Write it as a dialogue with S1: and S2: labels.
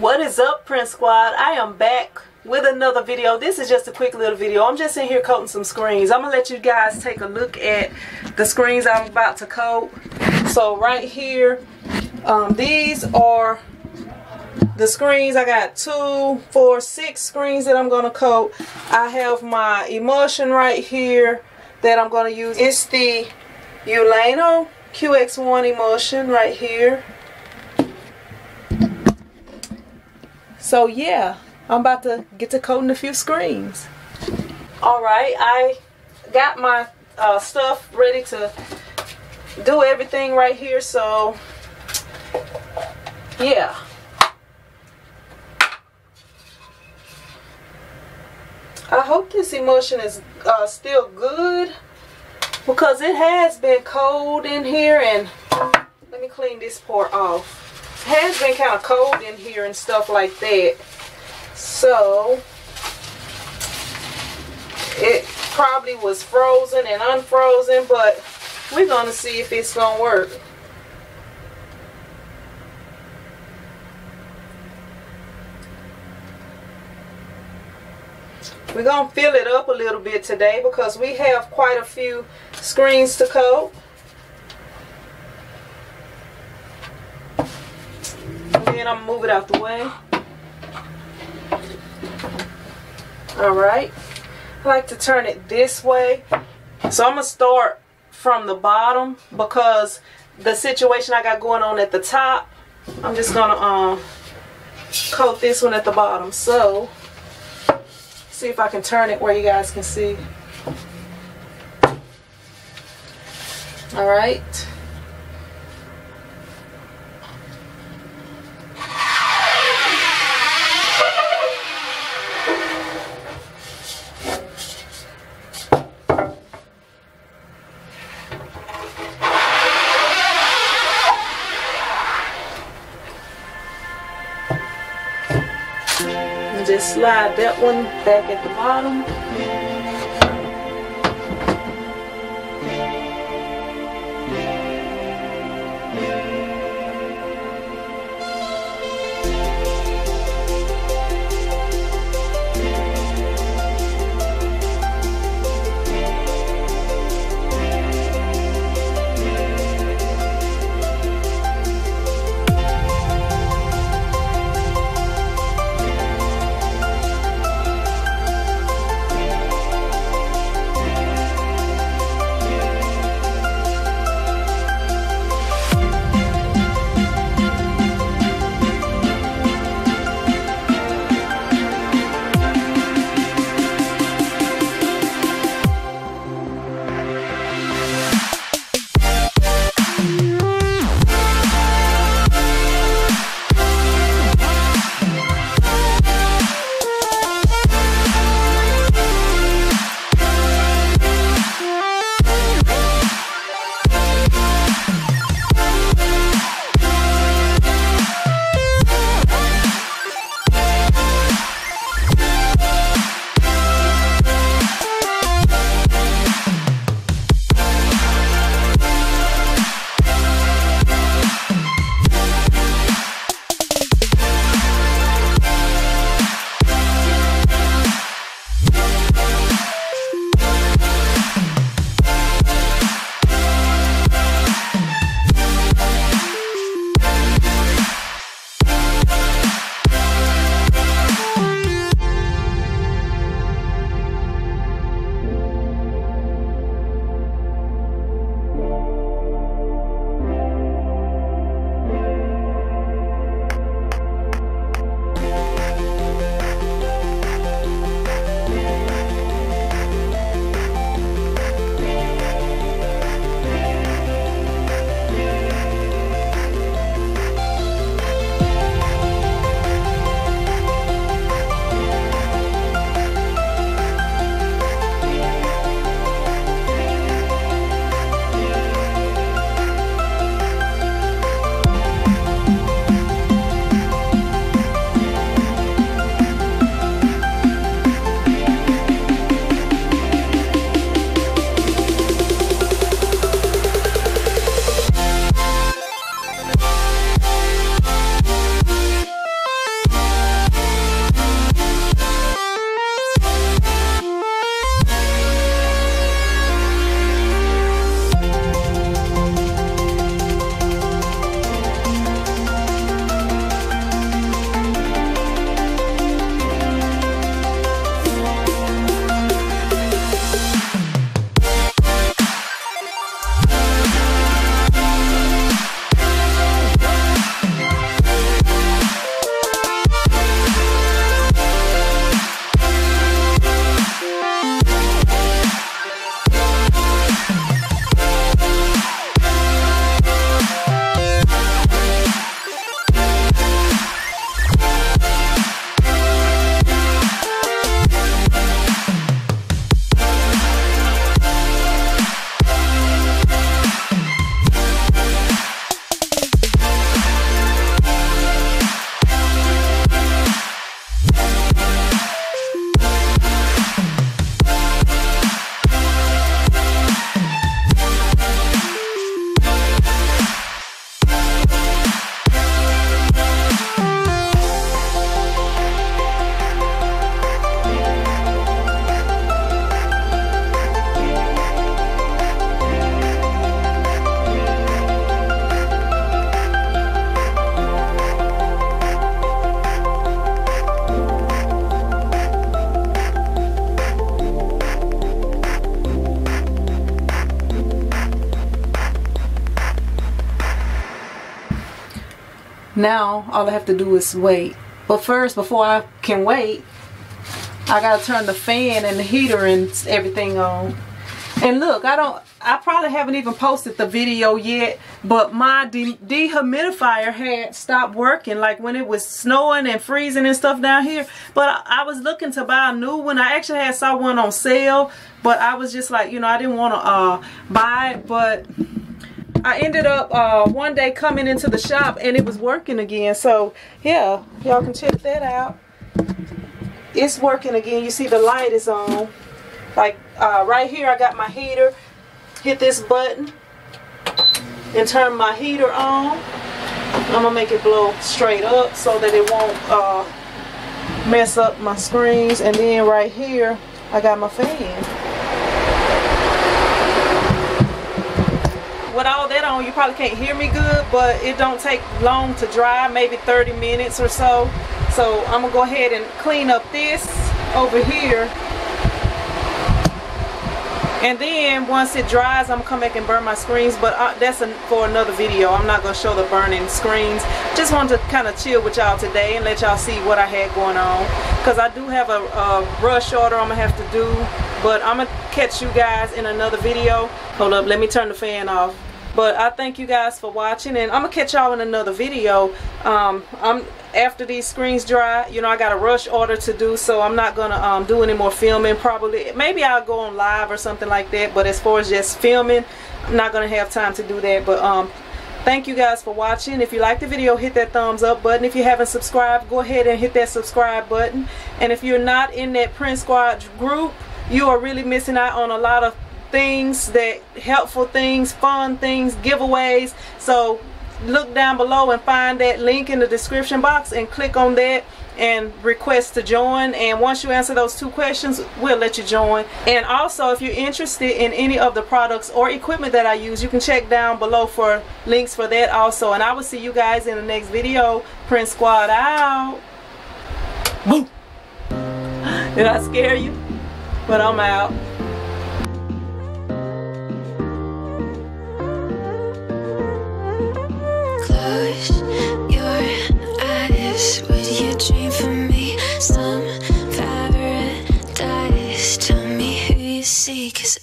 S1: What is up, Prince Squad? I am back with another video. This is just a quick little video. I'm just in here coating some screens. I'm gonna let you guys take a look at the screens I'm about to coat. So right here, these are the screens. I got 2, 4, 6 screens that I'm gonna coat. I have my emulsion right here that I'm gonna use. It's the Ulano QX1 emulsion right here. So yeah, I'm about to get to coating a few screens. Alright, I got my stuff ready to do everything right here, so yeah. I hope this emulsion is still good, because it has been cold in here, and let me clean this part off. It has been kind of cold in here and stuff like that, so it probably was frozen and unfrozen, but we're gonna see if it's gonna work. We're gonna fill it up a little bit today because we have quite a few screens to coat. And I'm gonna move it out the way. Alright. I like to turn it this way. So I'm gonna start from the bottom because the situation I got going on at the top, I'm just gonna coat this one at the bottom. So see if I can turn it where you guys can see. Alright. Just slide that one back at the bottom. Now all I have to do is wait. But first, before I can wait, I gotta turn the fan and the heater and everything on. And look, I probably haven't even posted the video yet, but my dehumidifier had stopped working, like when it was snowing and freezing and stuff down here. But I was looking to buy a new one. I actually had saw one on sale, but I was just like, you know, I didn't want to buy it. But I ended up one day coming into the shop and it was working again. So yeah, y'all can check that out. It's working again. You see the light is on. Like right here I got my heater. Hit this button and turn my heater on. I'm gonna make it blow straight up so that it won't mess up my screens. And then right here I got my fan. With all that on, you probably can't hear me good, but it don't take long to dry, maybe 30 minutes or so. So I'm gonna go ahead and clean up this over here. And then once it dries, I'm gonna come back and burn my screens, but that's for another video. I'm not gonna show the burning screens. Just wanted to kind of chill with y'all today and let y'all see what I had going on, because I do have a rush order I'm gonna have to do. But I'm gonna catch you guys in another video. Hold up, let me turn the fan off. But I thank you guys for watching, and I'm gonna catch y'all in another video. After these screens dry, you know, I got a rush order to do, so I'm not gonna do any more filming. Probably, maybe I'll go on live or something like that, but as far as just filming, I'm not gonna have time to do that. But thank you guys for watching. If you like the video, hit that thumbs up button. If you haven't subscribed, go ahead and hit that subscribe button. And if you're not in that Print Squad group, you are really missing out on a lot of things, that helpful things, fun things, giveaways. So look down below and find that link in the description box and click on that and request to join. And once you answer those 2 questions, we'll let you join. And also, if you're interested in any of the products or equipment that I use, you can check down below for links for that also. And I will see you guys in the next video. Print Squad out. Boom. Did I scare you? But I'm out.
S2: Close your eyes. Would you dream for me some paradise? Tell me who you see, 'cause